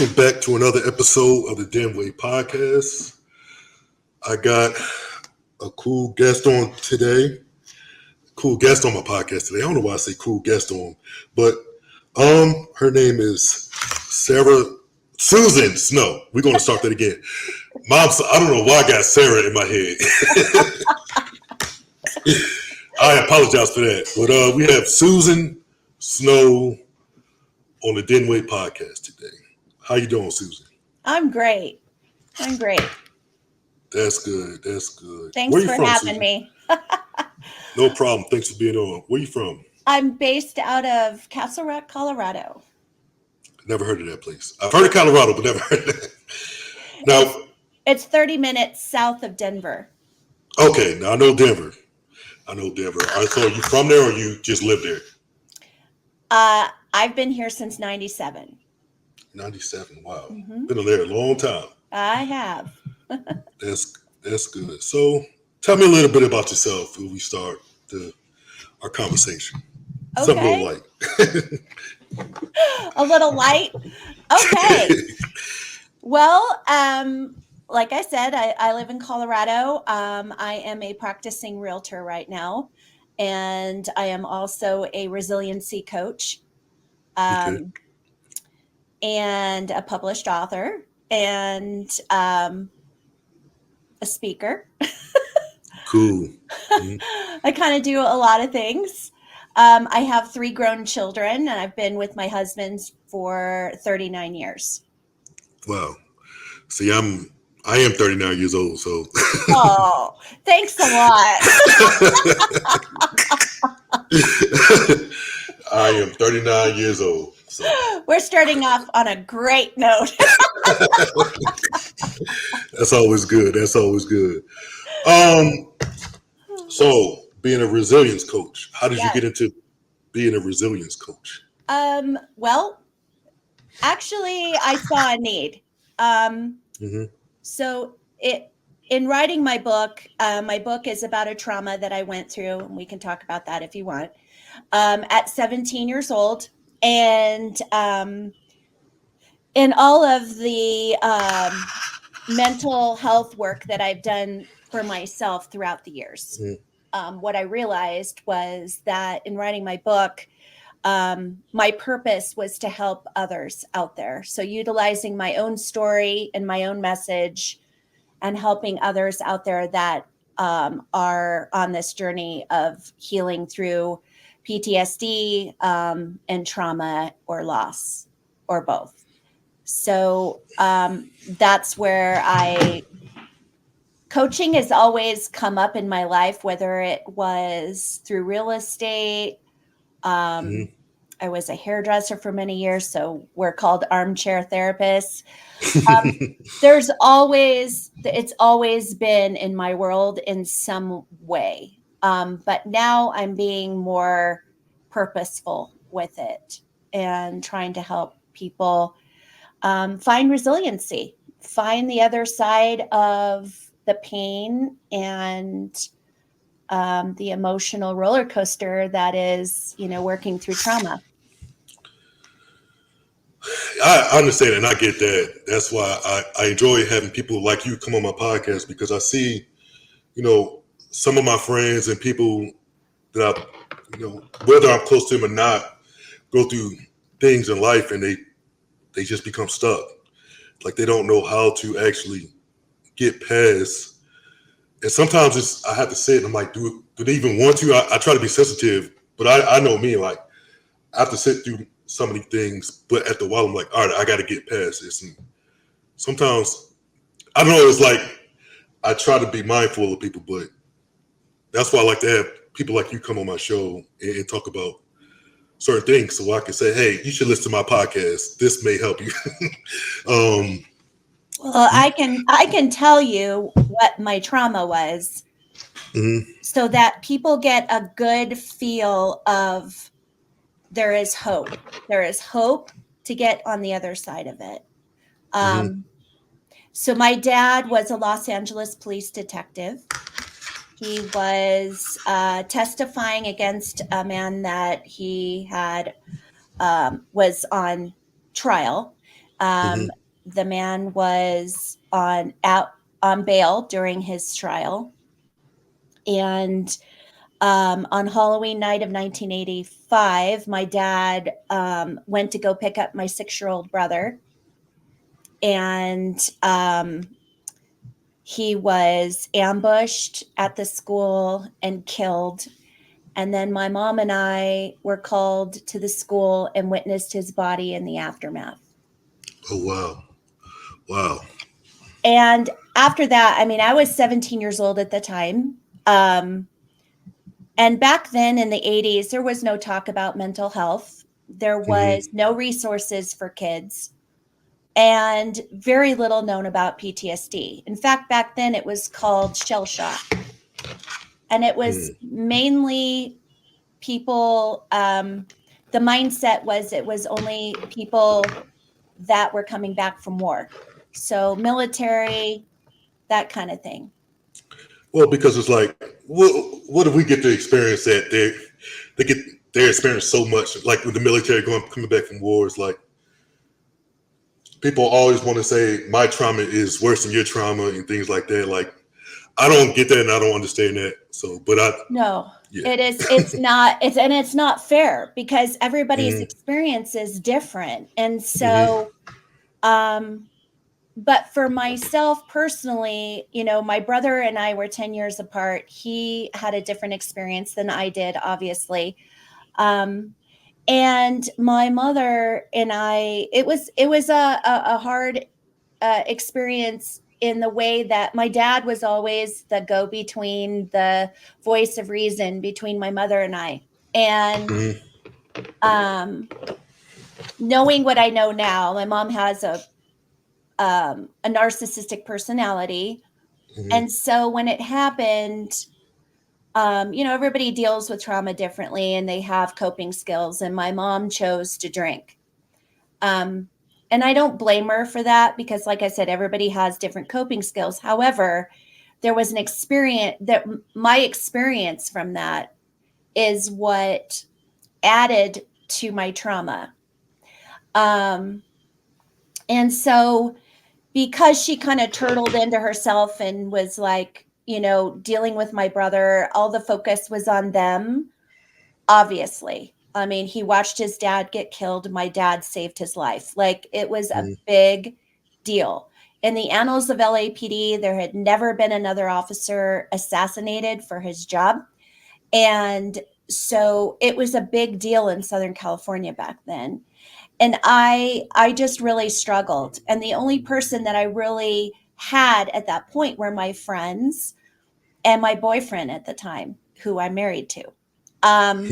welcome back to another episode of the Denway Podcast. I got a cool guest on today. Cool guest on my podcast today. I don't know why I say cool guest on, but her name is Susan Snow. We're gonna start that again. Mom, I don't know why I got Sarah in my head. I apologize for that, but we have Susan Snow on the Denway Podcast today. How you doing, Susan? I'm great. That's good. Thanks Where you for from, having Susan? me. No problem. Thanks for being on. Where you from? I'm based out of Castle Rock, Colorado. Never heard of that place. I've heard of Colorado, but never heard of that. Now, it's 30 minutes south of Denver. Okay, now I know Denver. All right, so are you from there or you just live there? I've been here since 97. 97, wow. Mm-hmm. Been there a long time. I have. That's good. So tell me a little bit about yourself before we start our conversation. Okay. Something a little light. A little light? Okay. Well, like I said, I live in Colorado. I am a practicing realtor right now, and I am also a resiliency coach. Okay. And a published author and a speaker. Cool. Mm-hmm. I kind of do a lot of things. I have 3 grown children, and I've been with my husband for 39 years. Wow. See, I am 39 years old, so. Oh, thanks a lot. I am 39 years old. So. We're starting off on a great note. That's always good. So being a resilience coach, how did you get into being a resilience coach? Well, actually, I saw a need. So in writing my book is about a trauma that I went through, and we can talk about that if you want, at 17 years old. And in all of the mental health work that I've done for myself throughout the years, what I realized was that in writing my book, my purpose was to help others out there. So utilizing my own story and my own message and helping others out there that are on this journey of healing through PTSD and trauma or loss or both. So that's where coaching has always come up in my life, whether it was through real estate. I was a hairdresser for many years, so we're called armchair therapists. It's always been in my world in some way. But now I'm being more purposeful with it and trying to help people find resiliency, find the other side of the pain and the emotional roller coaster that is, working through trauma. I understand and I get that. That's why I enjoy having people like you come on my podcast, because I see, some of my friends and people that whether I'm close to them or not, go through things in life and they just become stuck. Like they don't know how to actually get past. And sometimes I have to say it, and I'm like, do they even want to? I try to be sensitive, but I know me, like I have to sit through so many things, but at the while I'm like, all right, I got to get past this. And sometimes, I don't know, it's like I try to be mindful of people, but that's why I like to have people like you come on my show and talk about certain things, so I can say, hey, you should listen to my podcast. This may help you. Well, I can tell you what my trauma was, so that people get a good feel of there is hope. There is hope to get on the other side of it. So my dad was a Los Angeles police detective. He was testifying against a man that he had was on trial. Um, Hmm. the man was out on bail during his trial, and on Halloween night of 1985, my dad went to go pick up my 6-year-old brother, and he was ambushed at the school and killed. And then my mom and I were called to the school and witnessed his body in the aftermath. Oh wow, wow. And after that, I mean, I was 17 years old at the time. Um, and back then in the 80s, there was no talk about mental health. There was Hmm. no resources for kids and very little known about PTSD. In fact, back then it was called shell shock. And it was Hmm. mainly people, the mindset was it was only people that were coming back from war. So military, that kind of thing. Well, because it's like, what if we get to experience that? They get they experience so much, like with the military coming back from wars. Like people always want to say my trauma is worse than your trauma and things like that. Like I don't get that and I don't understand that. So, but No, yeah. it is. It's not. It's not fair because everybody's Hmm. experience is different, and Hmm. so, um, but for myself personally, my brother and I were 10 years apart. He had a different experience than I did, obviously. Um, and my mother and I, it was a hard experience in the way that my dad was always the go between, the voice of reason between my mother and I. And Hmm. um, knowing what I know now, my mom has a narcissistic personality. And Hmm. so when it happened, everybody deals with trauma differently and they have coping skills. And my mom chose to drink. Um, and I don't blame her for that because, like I said, everybody has different coping skills. However, there was an experience that my experience from that is what added to my trauma. Um, and so, because she kind of turtled into herself and was like, dealing with my brother, all the focus was on them, obviously. I mean, he watched his dad get killed. My dad saved his life. Like, it was a Hmm. big deal. In the annals of LAPD, there had never been another officer assassinated for his job. And so it was a big deal in Southern California back then. And I just really struggled. And the only person that I really had at that point were my friends and my boyfriend at the time, who I'm married to. Um,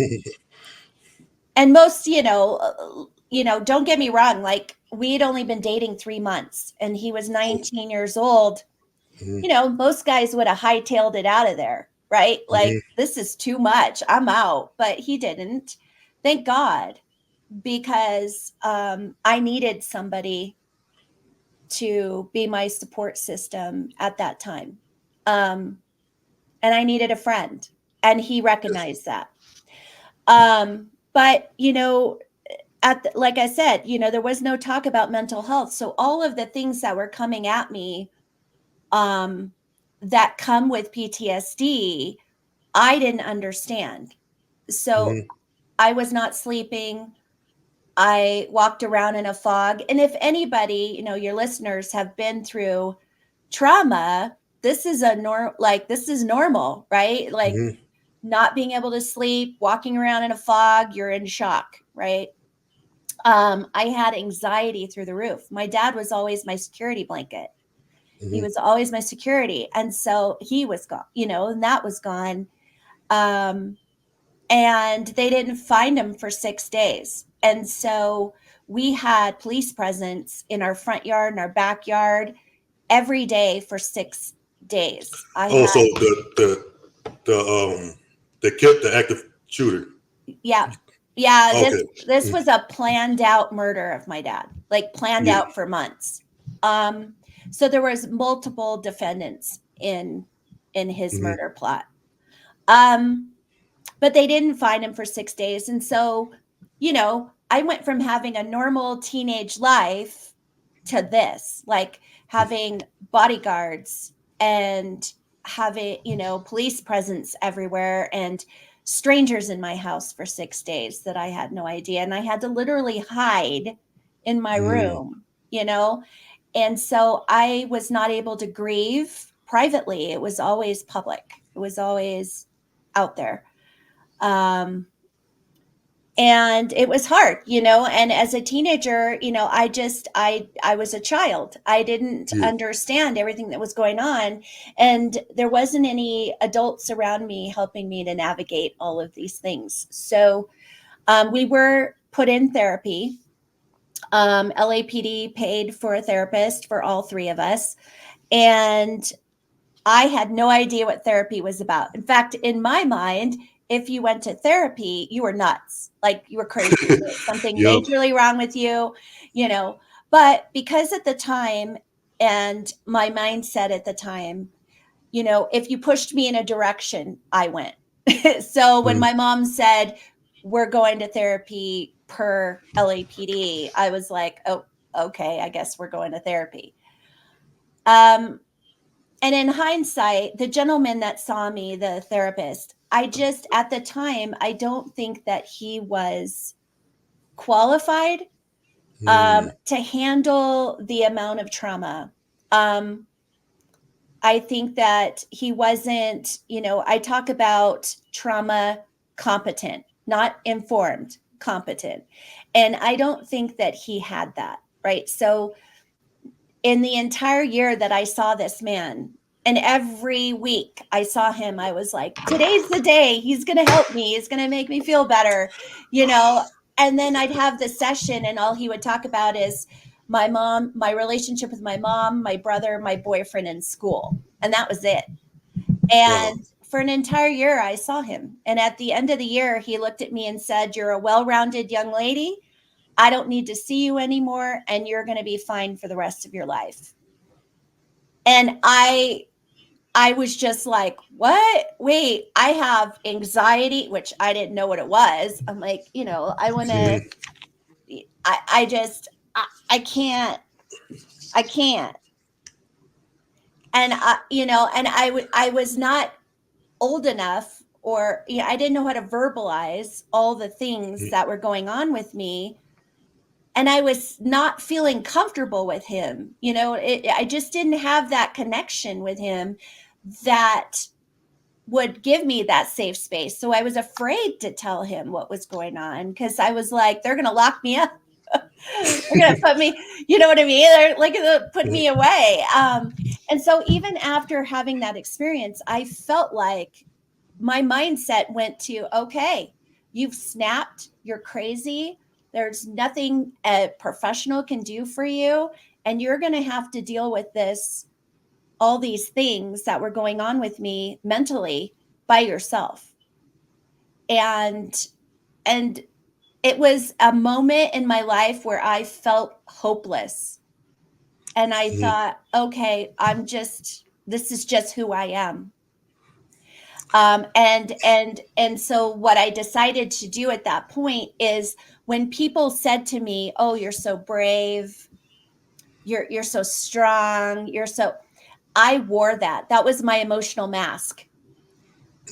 and most, don't get me wrong, like we had only been dating 3 months and he was 19 years old. Hmm. Most guys would have hightailed it out of there, right? Like, Hmm. this is too much, I'm out. But he didn't, thank God, because I needed somebody to be my support system at that time. um, and I needed a friend, and he recognized that. But like I said, there was no talk about mental health. So all of the things that were coming at me, um, that come with PTSD, I didn't understand. So Hmm. I was not sleeping. I walked around in a fog. And if anybody, your listeners have been through trauma, this is this is normal, right? Like, Hmm. not being able to sleep, walking around in a fog, you're in shock, right? I had anxiety through the roof. My dad was always my security blanket. He Hmm. was always my security. And so he was gone, and that was gone. Um, and they didn't find him for 6 days. And so we had police presence in our front yard and our backyard every day for 6 days. I Oh, had, so the kept the active shooter. yeah, yeah, this Okay. this Mm. was a planned out murder of my dad, like planned Yeah. out for months. Um, so there was multiple defendants in his Hmm. murder plot. Um, but they didn't find him for 6 days. And so, I went from having a normal teenage life to this, like having bodyguards and having, police presence everywhere and strangers in my house for 6 days that I had no idea. And I had to literally hide in my Mm, room. And so I was not able to grieve privately. It was always public, it was always out there. Um, and it was hard. And as a teenager, I was a child. I didn't yeah. understand everything that was going on, and there wasn't any adults around me helping me to navigate all of these things. So we were put in therapy. LAPD paid for a therapist for all three of us, and I had no idea what therapy was about. In fact, in my mind, if you went to therapy, you were nuts. Like you were crazy. There was something Yep. majorly wrong with you, you know. But because at the time and my mindset at the time, if you pushed me in a direction, I went. So when Mm, my mom said, we're going to therapy per LAPD, I was like, oh, okay, I guess we're going to therapy. Um, and in hindsight, the gentleman that saw me, the therapist, at the time, I don't think that he was qualified mm, to handle the amount of trauma. Um, I think that he wasn't, I talk about trauma competent, not informed, competent. And I don't think that he had that, right? So in the entire year that I saw this man, and every week I saw him, I was like, today's the day. He's going to help me. He's going to make me feel better, you know? And then I'd have the session, and all he would talk about is my mom, my relationship with my mom, my brother, my boyfriend, in school. And that was it. wow. And for an entire year, I saw him. And at the end of the year, he looked at me and said, you're a well rounded young lady. I don't need to see you anymore, and you're going to be fine for the rest of your life. And I was just like, what? Wait, I have anxiety, which I didn't know what it was. I'm like, I want to, Mm, I just, I can't, I can't. And I was not old enough, or I didn't know how to verbalize all the things mm, that were going on with me. And I was not feeling comfortable with him. I just didn't have that connection with him that would give me that safe space. So I was afraid to tell him what was going on, because I was like, they're going to lock me up. They're going to put me, you know what I mean? They're like going to put mm, me away. And so even after having that experience, I felt like my mindset went to, okay, you've snapped, you're crazy. There's nothing a professional can do for you. And you're going to have to deal with this, all these things that were going on with me mentally, by yourself. And, and it was a moment in my life where I felt hopeless. And I mm, thought, okay, this is just who I am. And so what I decided to do at that point is, when people said to me, "Oh, you're so brave, you're so strong, you're so," I wore that. That was my emotional mask.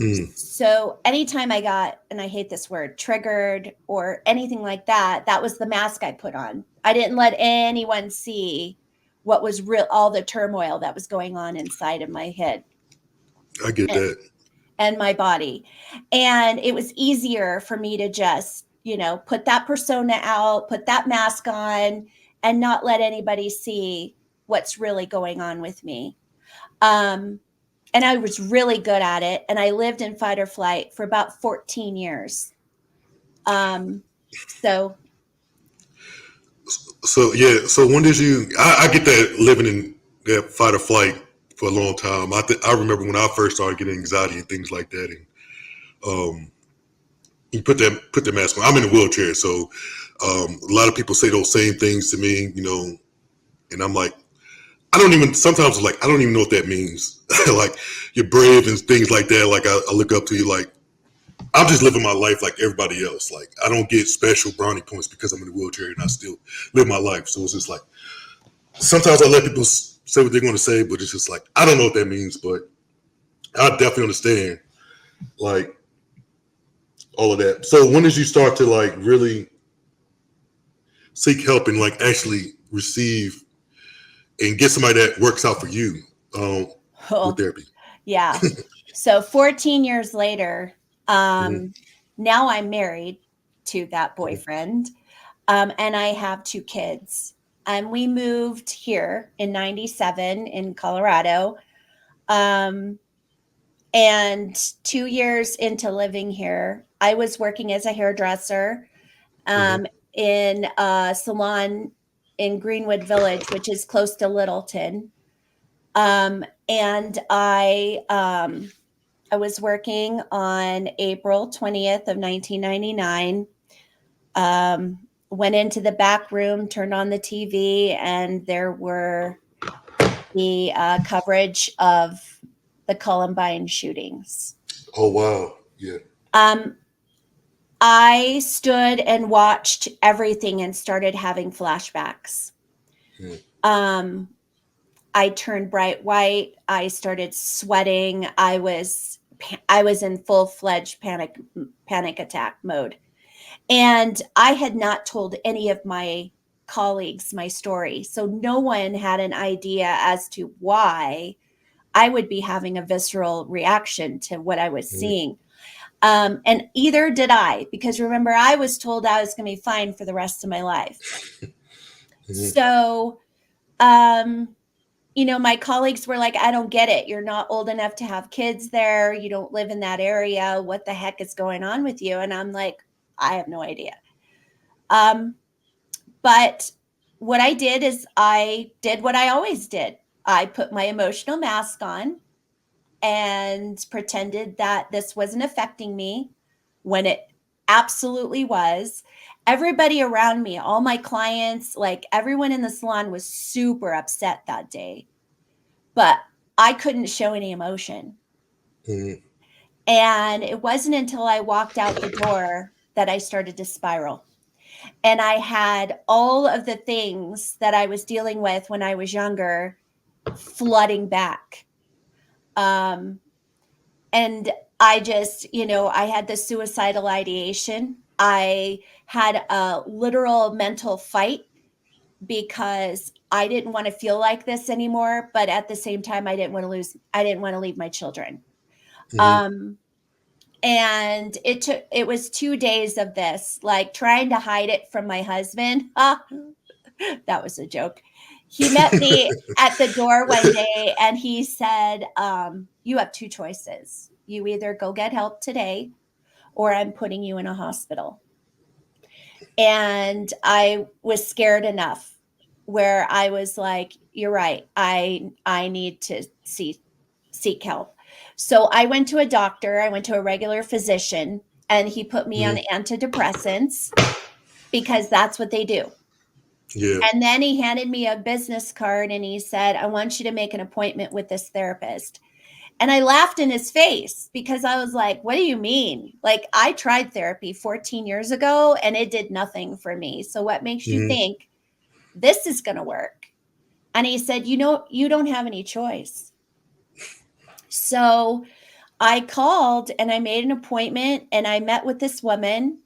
mm. So anytime I got, and I hate this word, triggered or anything like that, that was the mask I put on. I didn't let anyone see what was real, all the turmoil that was going on inside of my head I get that. and my body. And it was easier for me to just, put that persona out, put that mask on, and not let anybody see what's really going on with me. Um, and I was really good at it. And I lived in fight or flight for about 14 years. Um, so So yeah. So when did you? I get that living in that fight or flight for a long time. I remember when I first started getting anxiety and things like that, and um, you put the mask on. I'm in a wheelchair, so a lot of people say those same things to me, and I'm like, I don't even. Sometimes I'm like, I don't even know what that means. Like you're brave and things like that. Like I look up to you. Like I'm just living my life like everybody else. Like I don't get special brownie points because I'm in a wheelchair and I still live my life. So it's just like sometimes I let people say what they're going to say, but it's just like I don't know what that means, but I definitely understand like all of that. So when did you start to like really seek help and like actually receive and get somebody that works out for you with Oh, therapy? yeah. So 14 years later, Mm-hmm, now I'm married to that mm-hmm, boyfriend, and I have two kids. And we moved here in 97 in Colorado. Um, and 2 years into living here, I was working as a hairdresser mm-hmm, in a salon in Greenwood Village, which is close to Littleton. And I was working on April 20th of 1999. Went into the back room, turned on the TV, and there were the coverage of the Columbine shootings. oh wow, yeah. Um, I stood and watched everything and started having flashbacks. Mm-hmm, Um, I turned bright white. I started sweating. I was in full-fledged panic attack mode. And I had not told any of my colleagues my story. So no one had an idea as to why I would be having a visceral reaction to what I was seeing. And either did I, because remember, I was told I was going to be fine for the rest of my life. mm-hmm, So, my colleagues were like, I don't get it. You're not old enough to have kids there. You don't live in that area. What the heck is going on with you? And I'm like, I have no idea. Um, but what I did is I did what I always did. I put my emotional mask on and pretended that this wasn't affecting me when it absolutely was. Everybody around me, all my clients, like everyone in the salon was super upset that day, but I couldn't show any emotion. mm-hmm, And it wasn't until I walked out the door that I started to spiral. And I had all of the things that I was dealing with when I was younger flooding back. Um, and I just, I had the suicidal ideation. I had a literal mental fight because I didn't want to feel like this anymore, but at the same time I didn't want to leave my children. mm-hmm. Um and it was 2 days of this, like trying to hide it from my husband. That was a joke. He met me at the door one day and he said, you have two choices. You either go get help today or I'm putting you in a hospital. And I was scared enough where I was like, you're right. I need to seek help. So I went to a doctor, I went to a regular physician, and he put me on Mm-hmm. antidepressants because that's what they do. Yeah. And then he handed me a business card and he said, I want you to make an appointment with this therapist. And I laughed in his face because I was like, what do you mean? Like, I tried therapy 14 years ago and it did nothing for me. So, what makes you Mm-hmm, think this is going to work? And he said, you don't have any choice. So, I called and I made an appointment and I met with this woman.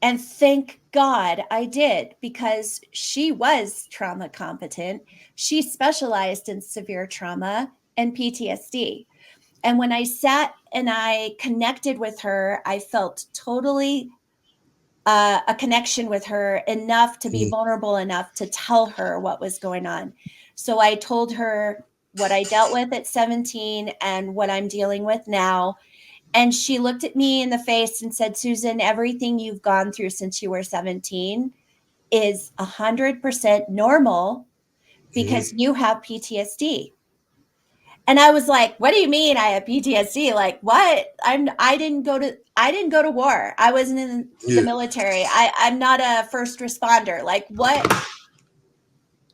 And thank God I did because she was trauma competent. She specialized in severe trauma and PTSD. And when I sat and I connected with her, I felt totally a connection with her enough to be mm-hmm, vulnerable enough to tell her what was going on. So I told her what I dealt with at 17 and what I'm dealing with now. And she looked at me in the face and said, Susan, everything you've gone through since you were 17 is 100% normal because mm-hmm. you have PTSD. And I was like, what do you mean I have PTSD? Like what? I didn't go to war. I wasn't in the Yeah. military. I'm not a first responder. Like what?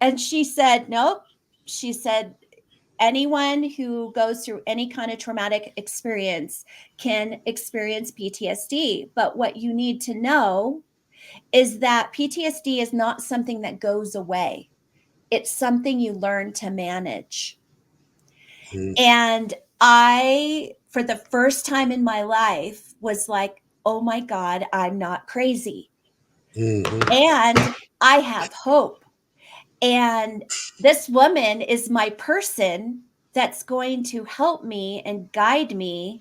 And she said, nope. She said, anyone who goes through any kind of traumatic experience can experience PTSD. But what you need to know is that PTSD is not something that goes away. It's something you learn to manage. Mm-hmm. And I, for the first time in my life, was like, oh my God, I'm not crazy. Mm-hmm. And I have hope. And this woman is my person that's going to help me and guide me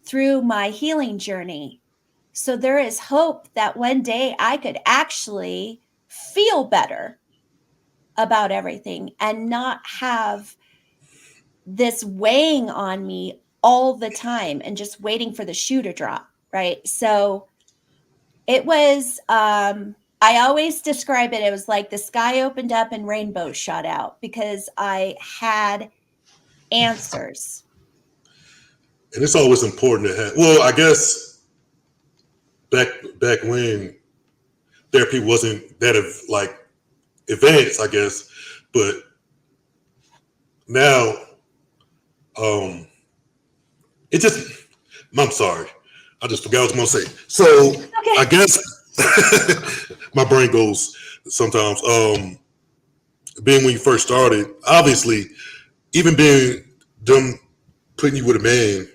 through my healing journey. So there is hope that one day I could actually feel better about everything and not have this weighing on me all the time and just waiting for the shoe to drop. Right. So it was, I always describe it. It was like the sky opened up and rainbows shot out because I had answers. And it's always important to have. Well, I guess back when therapy wasn't that of like advanced, I guess, but now it just. I'm sorry, I just forgot what I was gonna say. So I Okay. guess my brain goes sometimes. Being when you first started, obviously, even being them putting you with a man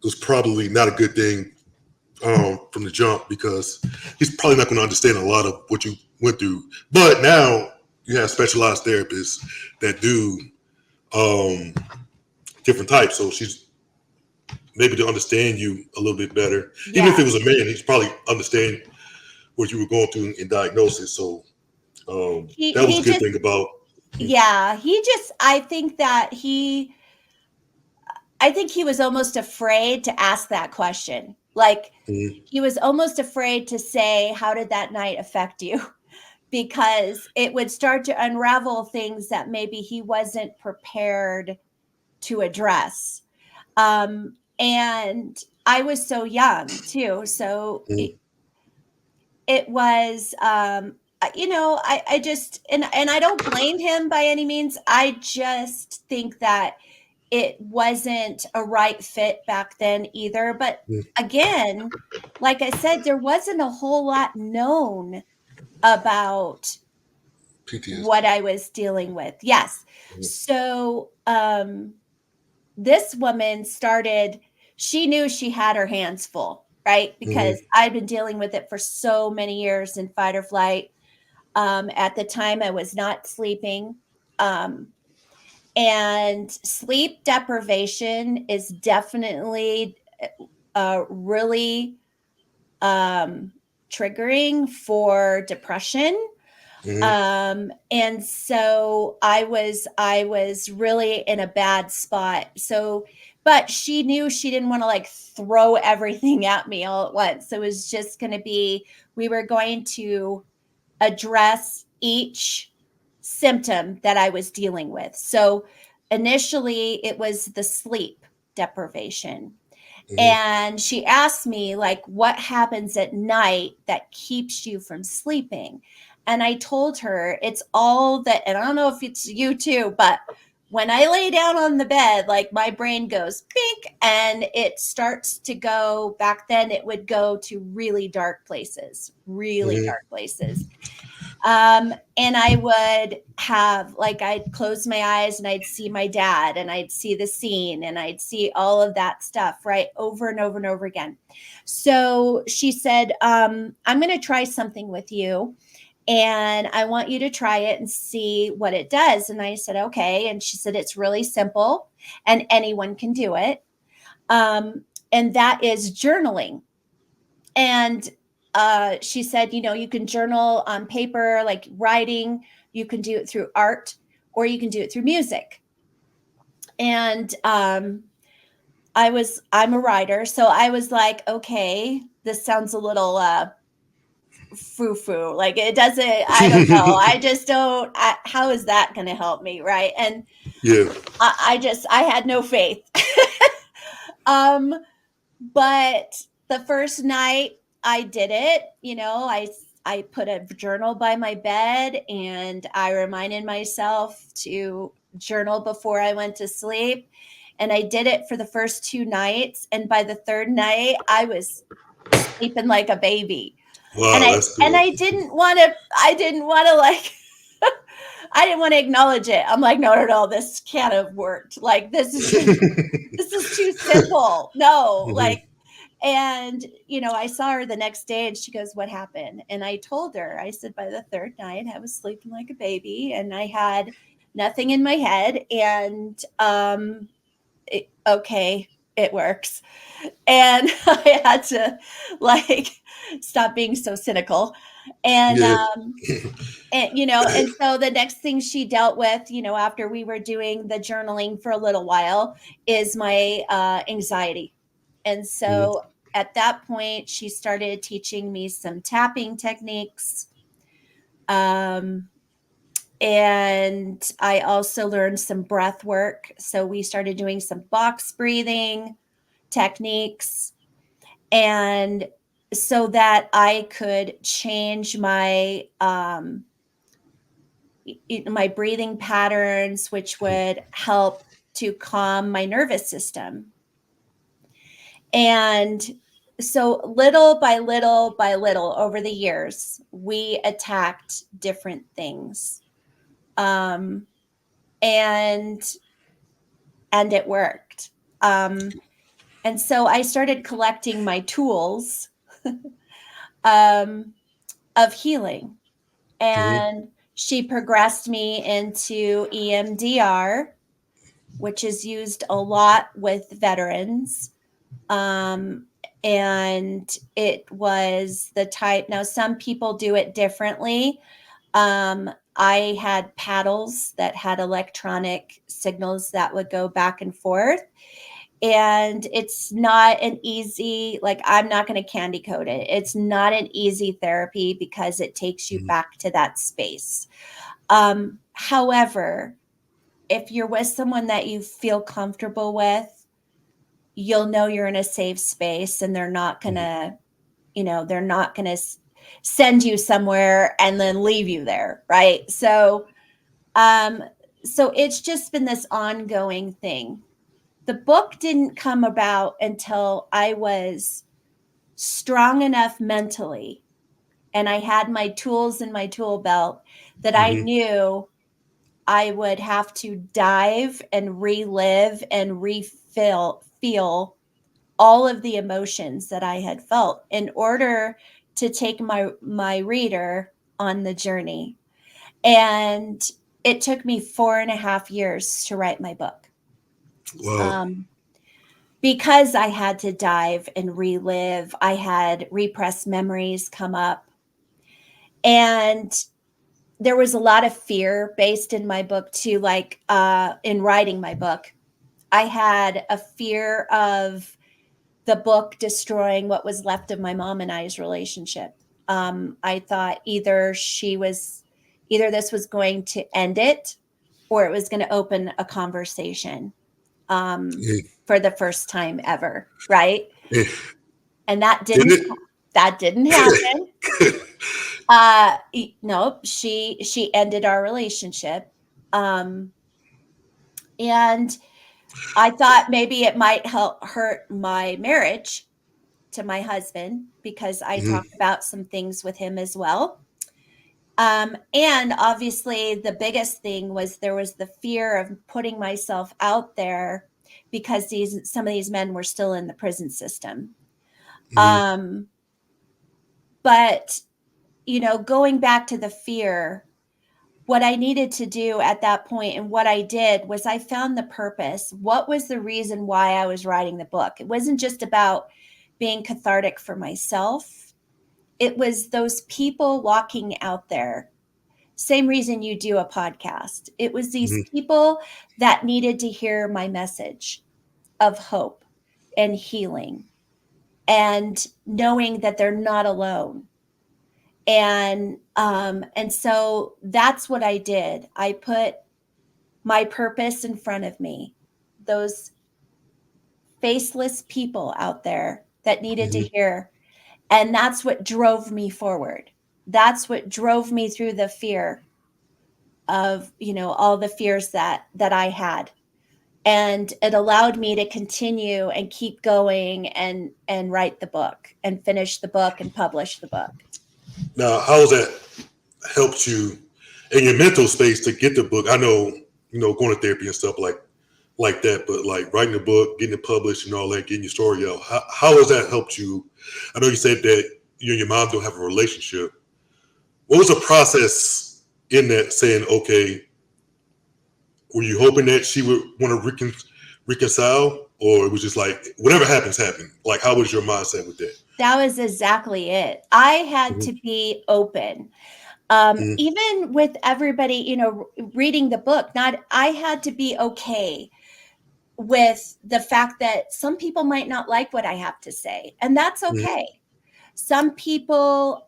was probably not a good thing from the jump because he's probably not going to understand a lot of what you went through. But now you have specialized therapists that do um, different types, so she's maybe to understand you a little bit better. Even if Yeah. it was a man, he's probably understand what you were going through in diagnosis. So that was a He good just, thing about. yeah, he just, I think he was almost afraid to ask that question. Like, Mhm. he was almost afraid to say, how did that night affect you? Because it would start to unravel things that maybe he wasn't prepared to address. And I was so young too. So Mhm. it was, I just, and I don't blame him by any means. I just think that it wasn't a right fit back then either. But Mhm. again, like I said, there wasn't a whole lot known about PTSD. what I was dealing with. Yes. Mhm. So this woman started, she knew she had her hands full, right? Because Mhm. I'd been dealing with it for so many years in fight or flight. At the time, I was not sleeping. Um, and sleep deprivation is definitely really um, triggering for depression. Mhm. And so I was really in a bad spot. So, but she knew she didn't want to like throw everything at me all at once. So it was just going to be, we were going to address each symptom that I was dealing with. So initially it was the sleep deprivation. Mhm. And she asked me, like, what happens at night that keeps you from sleeping? And I told her it's all that, and I don't know if it's you too, but when I lay down on the bed, like my brain goes pink and it starts to go, back then it would go to really dark places, really Mhm. dark places. And I would have, like, I'd close my eyes and I'd see my dad and I'd see the scene and I'd see all of that stuff, right? Over and over and over again. So she said, I'm going to try something with you and I want you to try it and see what it does. And I said, okay. And she said, it's really simple and anyone can do it. And that is journaling. And she said, you can journal on paper, like writing, you can do it through art, or you can do it through music. And I'm a writer. So I was like, okay, this sounds a little foo foo. Like it doesn't, I don't know. I just don't, how is that going to help me? Right. And Yeah. I had no faith. um, But the first night I did it, I put a journal by my bed and I reminded myself to journal before I went to sleep. And I did it for the first 2 nights. And by the third night, I was sleeping like a baby. And Wow, I that's and good. I didn't want to like I didn't want to acknowledge it. I'm like, no, this can't have worked. Like, this is too simple. No, like, and, I saw her the next day and she goes, what happened? And I told her, I said, by the third night, I was sleeping like a baby and I had nothing in my head. And, okay, it works. And I had to like stop being so cynical. And, Yeah. and so the next thing she dealt with, after we were doing the journaling for a little while, is my anxiety. And so at that point, she started teaching me some tapping techniques. And I also learned some breath work. So we started doing some box breathing techniques. And so that I could change my my breathing patterns, which would help to calm my nervous system. And so little by little by little over the years, we attacked different things. And it worked. And so I started collecting my tools of healing. And she progressed me into EMDR, which is used a lot with veterans. And it was the type, now some people do it differently. I had paddles that had electronic signals that would go back and forth. And it's not an easy, like, I'm not going to candy coat it. It's not an easy therapy because it takes you back to that space. However, if you're with someone that you feel comfortable with, you'll know you're in a safe space and they're not going to, they're not going to send you somewhere and then leave you there. Right. So it's just been this ongoing thing. The book didn't come about until I was strong enough mentally and I had my tools in my tool belt that I knew I would have to dive and relive and feel all of the emotions that I had felt in order to take my reader on the journey. And it took me 4.5 years to write my book. Wow. Because I had to dive and relive, I had repressed memories come up. And there was a lot of fear based in my book too, like in writing my book. I had a fear of the book destroying what was left of my mom and I's relationship. I thought either this was going to end it or it was going to open a conversation for the first time ever. Right. And that didn't happen. Nope. She ended our relationship. And I thought maybe it might help hurt my marriage to my husband because I talked about some things with him as well. And obviously the biggest thing was there was the fear of putting myself out there because some of these men were still in the prison system. But, going back to the fear, what I needed to do at that point and what I did was I found the purpose. What was the reason why I was writing the book? It wasn't just about being cathartic for myself. It was those people walking out there. Same reason you do a podcast. It was these people that needed to hear my message of hope and healing and knowing that they're not alone. And so that's what I did. I put my purpose in front of me, those faceless people out there that needed to hear. And that's what drove me forward. That's what drove me through the fear of, all the fears that I had. And it allowed me to continue and keep going and write the book and finish the book and publish the book. Now, how has that helped you? in your mental space to get the book. I know, going to therapy and stuff like that, but like writing a book, getting it published and all that, getting your story out. How has that helped you? I know you said that you and your mom don't have a relationship. What was the process in that saying, okay, were you hoping that she would want to reconcile, or it was just like whatever happens, happen? Like, how was your mindset with that? That was exactly it. I had Mm-hmm. to be open. Mm-hmm. Even with everybody, reading the book, I had to be okay with the fact that some people might not like what I have to say, and that's okay. Some people,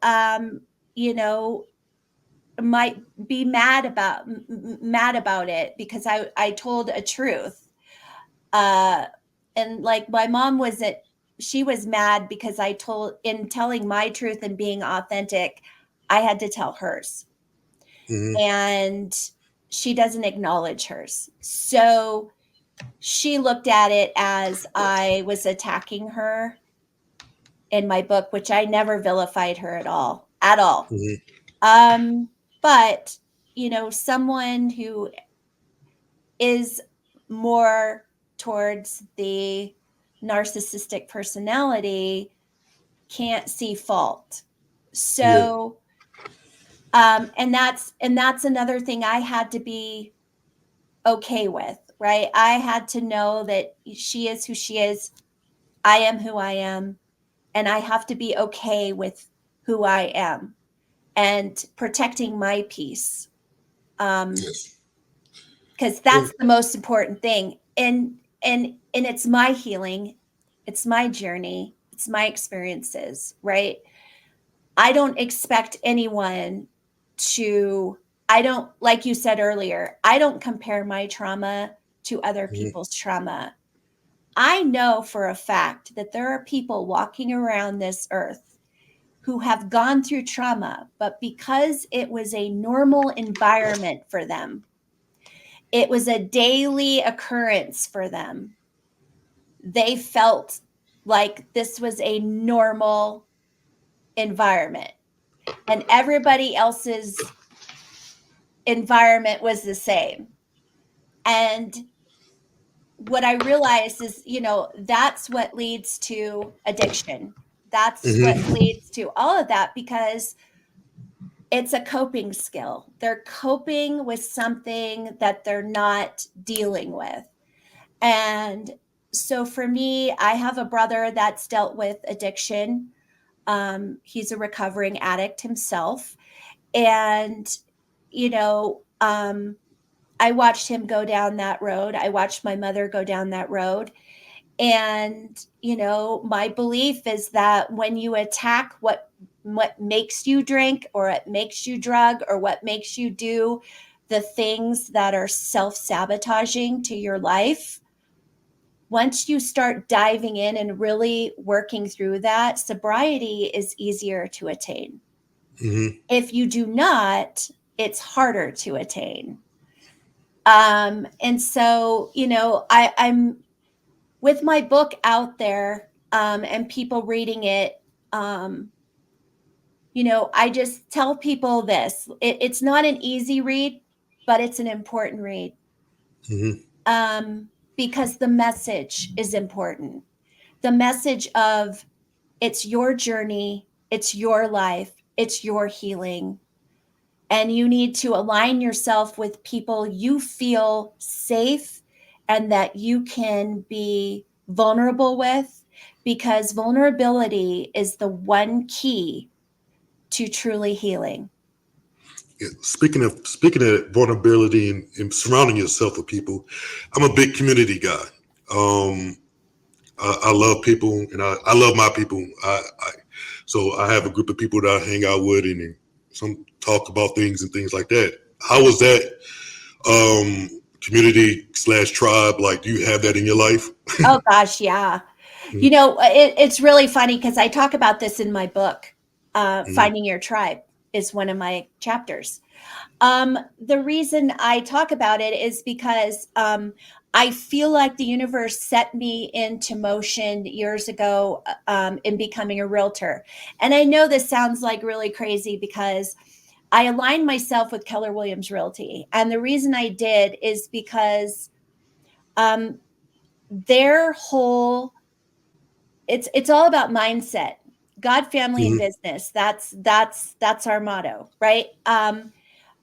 might be mad about it because I told a truth. And like my mom she was mad because in telling my truth and being authentic, I had to tell hers. Mm-hmm. And she doesn't acknowledge hers. So she looked at it as I was attacking her in my book, which I never vilified her at all, at all. Mm-hmm. But, someone who is more towards the narcissistic personality can't see fault. Yeah. So, and that's another thing I had to be okay with, right? I had to know that she is who she is. I am who I am, and I have to be okay with who I am and protecting my peace. Yes. Because And, that's the most important thing. And it's my healing, it's my journey, it's my experiences, right? I don't expect anyone to, I don't, like you said earlier, I don't compare my trauma to other mm-hmm. people's trauma. I know for a fact that there are people walking around this earth who have gone through trauma, but because it was a normal environment for them, it was a daily occurrence for them, they felt like this was a normal environment and everybody else's environment was the same. And what I realized is, that's what leads to addiction. That's what Mm-hmm. leads to all of that because it's a coping skill. They're coping with something that they're not dealing with. And so for me, I have a brother that's dealt with addiction. He's a recovering addict himself. And, you know, um, I watched him go down that road. I watched my mother go down that road. And, my belief is that when you attack what makes you drink or what makes you drug or what makes you do the things that are self-sabotaging to your life, once you start diving in and really working through that, sobriety is easier to attain. Mm-hmm. If you do not, it's harder to attain. And so, I'm with my book out there, and people reading it. I just tell people this: it's not an easy read, but it's an important read, Mm-hmm. because the message is important. The message of it's your journey, it's your life, it's your healing. And you need to align yourself with people you feel safe and that you can be vulnerable with, because vulnerability is the one key to truly healing. Yeah. Speaking of vulnerability and surrounding yourself with people, I'm a big community guy. Um, I love people, and I love my people. So I have a group of people that I hang out with, and some talk about things and things like that. How was that community/tribe? Like, do you have that in your life? Oh gosh, yeah. Mm-hmm. It's really funny because I talk about this in my book. Mm-hmm. Finding Your Tribe is one of my chapters. The reason I talk about it is because I feel like the universe set me into motion years ago, in becoming a realtor. And I know this sounds like really crazy because I aligned myself with Keller Williams Realty. And the reason I did is because um, their whole it's all about mindset. God, family, and Hmm. business. That's our motto, right?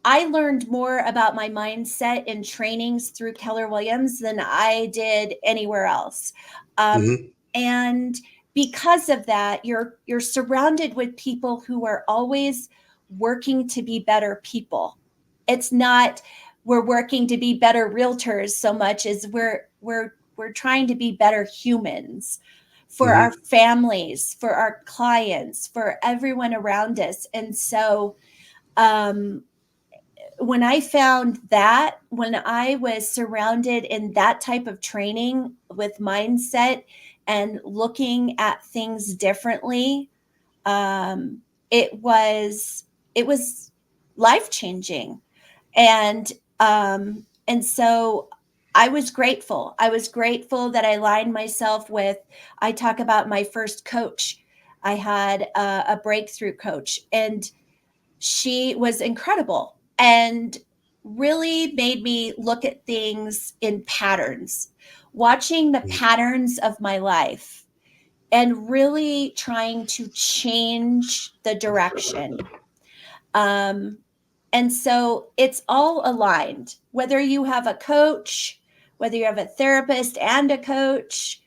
I learned more about my mindset in trainings through Keller Williams than I did anywhere else. Um, Hmm. and because of that, you're surrounded with people who are always working to be better people. It's not we're working to be better realtors so much as we're trying to be better humans for our Hmm. families, for our clients, for everyone around us. And so um, when I found that, when I was surrounded in that type of training with mindset and looking at things differently, um, it was it was life changing, and so I was grateful. I was grateful that I aligned myself with. I talk about my first coach. I had a breakthrough coach, and she was incredible and really made me look at things in patterns, watching the patterns of my life and really trying to change the direction. Um, and so it's all aligned, whether you have a coach, whether you have a therapist and a coach,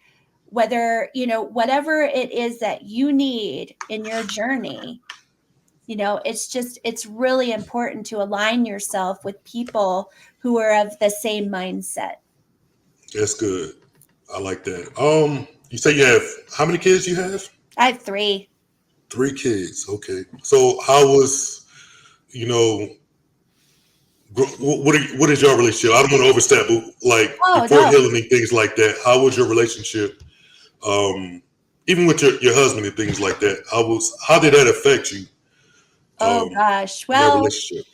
whether, whatever it is that you need in your journey, it's really important to align yourself with people who are of the same mindset. That's good. I like that. You say you have how many kids you have? I have three. 3 kids. Okay. So how was you know what is your relationship? I don't want to overstep, but like Oh, before no. healing and things like that, how was your relationship? Um, Even with your husband and things like that, how did that affect you? Oh, Um, gosh. in that Well, relationship.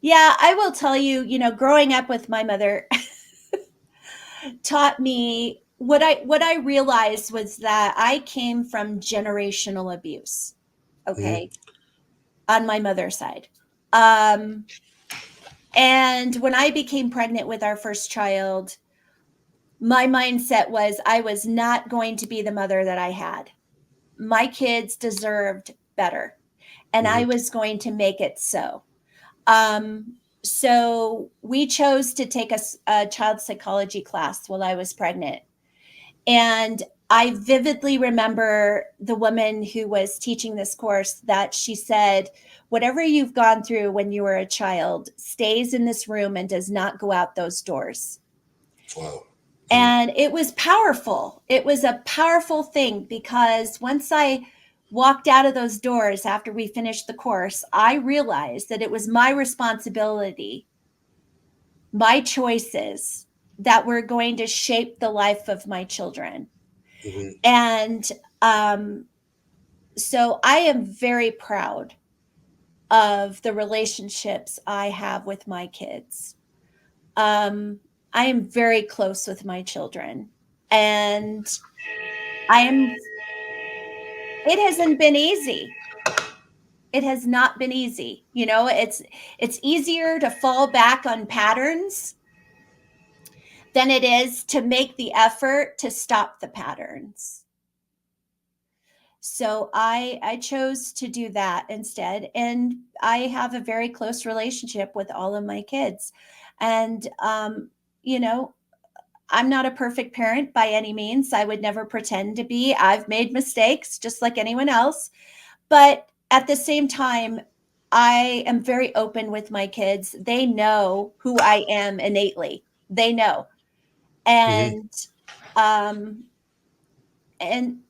yeah, I will tell you, growing up with my mother taught me what I realized was that I came from generational abuse, Hmm. okay, on my mother's side. Um, and when I became pregnant with our first child, my mindset was I was not going to be the mother that I had. My kids deserved better, and I Hmm. was going to make it so. So we chose to take a child psychology class while I was pregnant. And I vividly remember the woman who was teaching this course that she said, whatever you've gone through when you were a child stays in this room and does not go out those doors. Wow. Hmm. And it was powerful. It was a powerful thing because once I walked out of those doors after we finished the course, I realized that it was my responsibility, my choices that were going to shape the life of my children. Hmm. And um, so I am very proud of the relationships I have with my kids. Um, I am very close with my children. And I am it hasn't been easy. It has not been easy. It's easier to fall back on patterns than it is to make the effort to stop the patterns. So I chose to do that instead, and I have a very close relationship with all of my kids. And you know, I'm not a perfect parent by any means. I would never pretend to be. I've made mistakes just like anyone else. But at the same time, I am very open with my kids. They know who I am innately. They know. Hmm. And um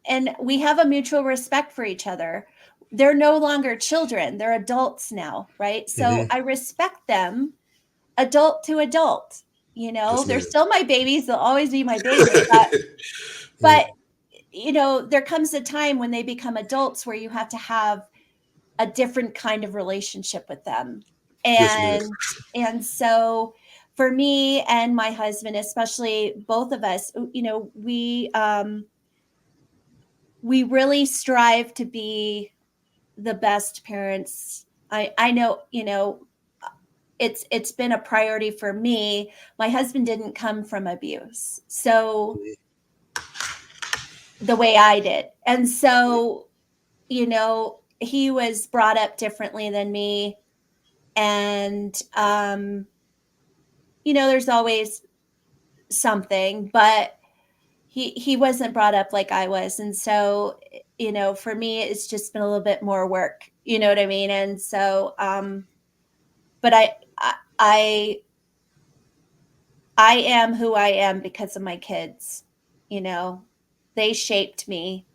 and we have a mutual respect for each other. They're no longer children. They're adults now, right? So Hmm. I respect them adult to adult. Yes, They're ma'am. still my babies. They'll always be my babies, but Hmm. there comes a time when they become adults where you have to have a different kind of relationship with them. Yes, ma'am. And so for me and my husband, especially both of us, we really strive to be the best parents I know, it's been a priority for me. My husband didn't come from abuse, so the way I did. And so, he was brought up differently than me. And there's always something, but he wasn't brought up like I was. And so, for me it's just been a little bit more work, you know what I mean? And so but I I am who I am because of my kids. You know, they shaped me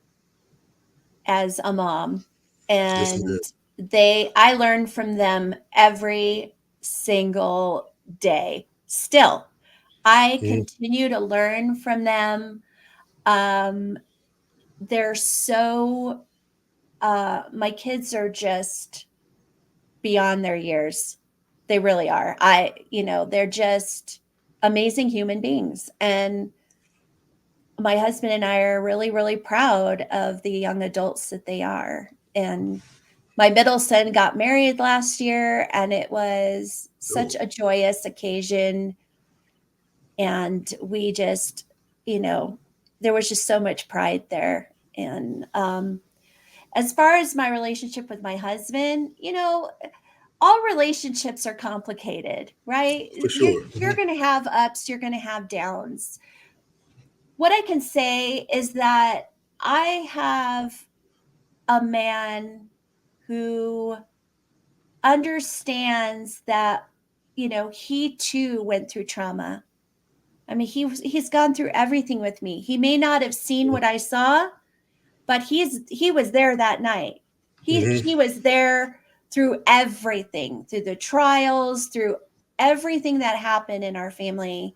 as a mom, Yes, ma'am. and I learn from them every single day. Still, I Mm-hmm. continue to learn from them. Um, they're so my kids are just beyond their years. They really are. They're just amazing human beings. And my husband and I are really, really proud of the young adults that they are. And my middle son got married last year, and it was Oh, such a joyous occasion. And we just, there was just so much pride there. And as far as my relationship with my husband, all relationships are complicated, right? for You're, sure. you're going to have ups, you're going to have downs. What I can say is that I have a man who understands that, he too went through trauma. I mean, he's gone through everything with me. He may not have seen what I saw, but he was there that night. He Mm-hmm. was there through everything, through the trials, through everything that happened in our family.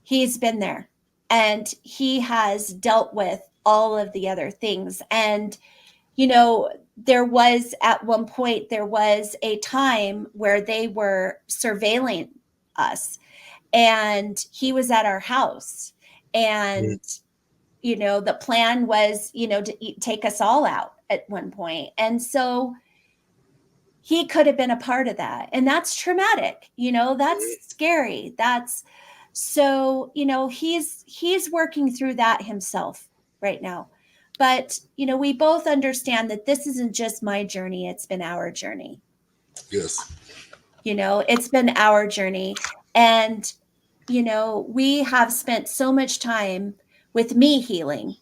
He's been there, and he has dealt with all of the other things. And there was at one point, there was a time where they were surveilling us, and he was at our house. And the plan was, to take us all out at one point. And so he could have been a part of that. And that's traumatic, that's scary. That's so, he's working through that himself right now. But, we both understand that this isn't just my journey, it's been our journey. Yes. It's been our journey. And, we have spent so much time with me healing,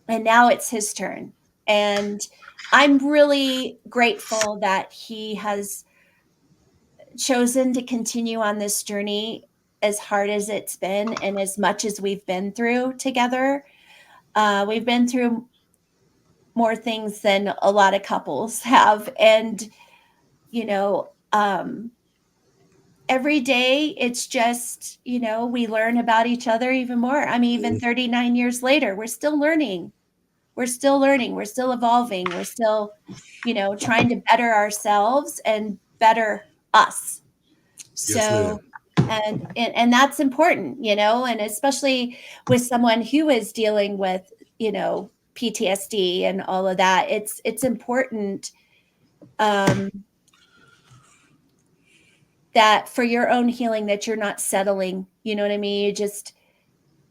and now it's his turn. And I'm really grateful that he has chosen to continue on this journey, as hard as it's been and as much as we've been through together. We've been through more things than a lot of couples have. And, every day it's just, we learn about each other even more. I mean, even 39 years later, we're still learning. We're still learning. We're still evolving. We're still, trying to better ourselves and better us. Yes, ma'am. So, and that's important, and especially with someone who is dealing with, PTSD and all of that, it's important, um, that for your own healing, that you're not settling, you know what I mean? You just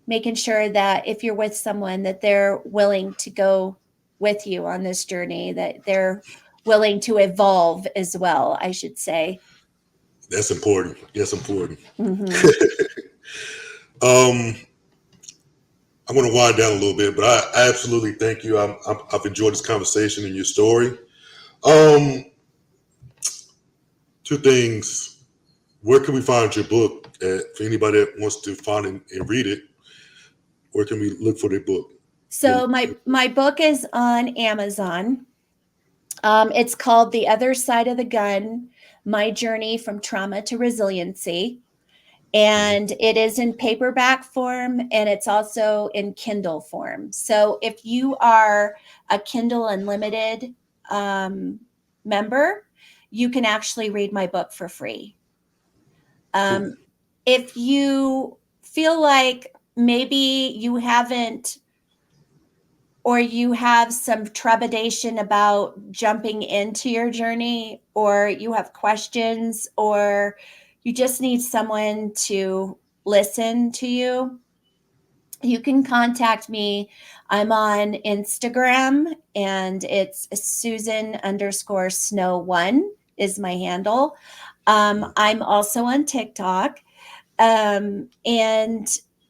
making sure that if you're with someone, that they're willing to go with you on this journey, that they're willing to evolve as well, I should say. That's important. That's important. Hmm. um, I'm going to wind down a little bit, but I absolutely thank you. I've enjoyed this conversation and your story. Um, Two things. Where can we find your book? For anybody that wants to find and read it, where can we look for the book? So my book is on Amazon. It's called The Other Side of the Gun: My Journey from Trauma to Resiliency. Mhm. And it is in paperback form, and it's also in Kindle form. So if you are a Kindle Unlimited um, member, you can actually read my book for free. Cool. Um, if you feel like maybe you haven't or you have some trepidation about jumping into your journey, or you have questions, or you just need someone to listen to you, you can contact me. I'm on Instagram, and it's Susan_Snow1 is my handle. I'm also on TikTok. And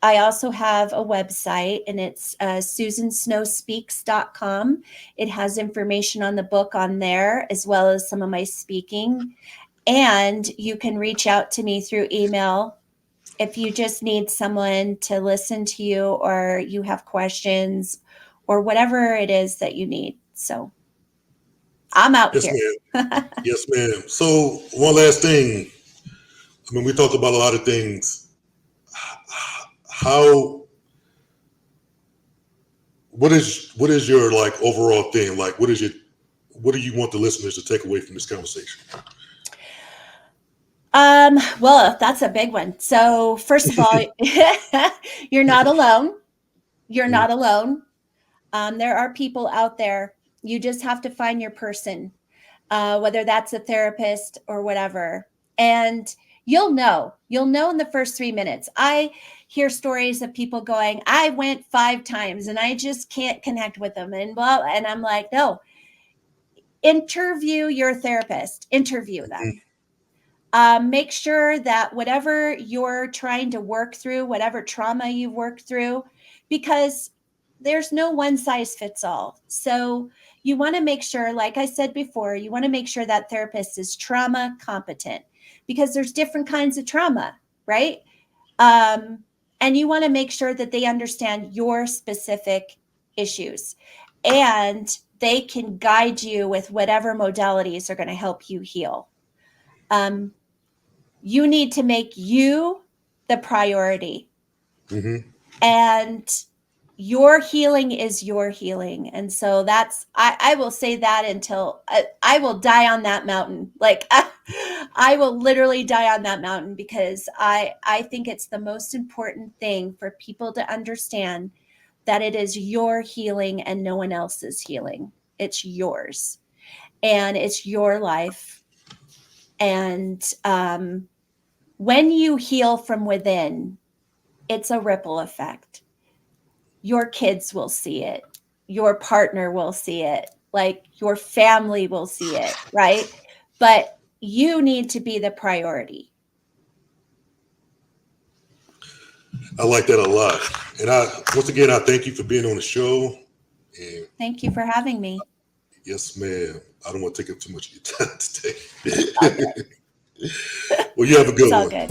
I also have a website, and it's susansnowspeaks.com. It has information on the book on there, as well as some of my speaking. And you can reach out to me through email if you just need someone to listen to you, or you have questions, or whatever it is that you need. So I'm out Yes, here. ma'am. Yes, ma'am. So one last thing. I mean, we talked about a lot of things. How what is your like overall thing? Like what do you want the listeners to take away from this conversation? Well, that's a big one. So first of all, you're not alone. You're not alone. There are people out there. You just have to find your person, whether that's a therapist or whatever. And you'll know in the first 3 minutes. I hear stories of people going, I went 5 times and I just can't connect with them. And well, and I'm like, no, interview your therapist, interview them. Make sure that whatever you're trying to work through, whatever trauma you've worked through, because there's no one size fits all. So you want to make sure, like I said before, you want to make sure that therapist is trauma competent, because there's different kinds of trauma, right? Um, and you want to make sure that they understand your specific issues, and they can guide you with whatever modalities are going to help you heal. Um, you need to make you the priority. Mm-hmm. And your healing is your healing. And so I will say that until I will die on that mountain. Like I will literally die on that mountain, because I think it's the most important thing for people to understand, that it is your healing and no one else's healing. It's yours, and it's your life. And when you heal from within, it's a ripple effect. Your kids will see it. Your partner will see it. Like your family will see it, right? But you need to be the priority. I like that a lot. And once again, I thank you for being on the show. And Thank you for having me. yes, ma'am. I don't want to take up too much of your time today. It's all good. Well, you have a It's good all one. good.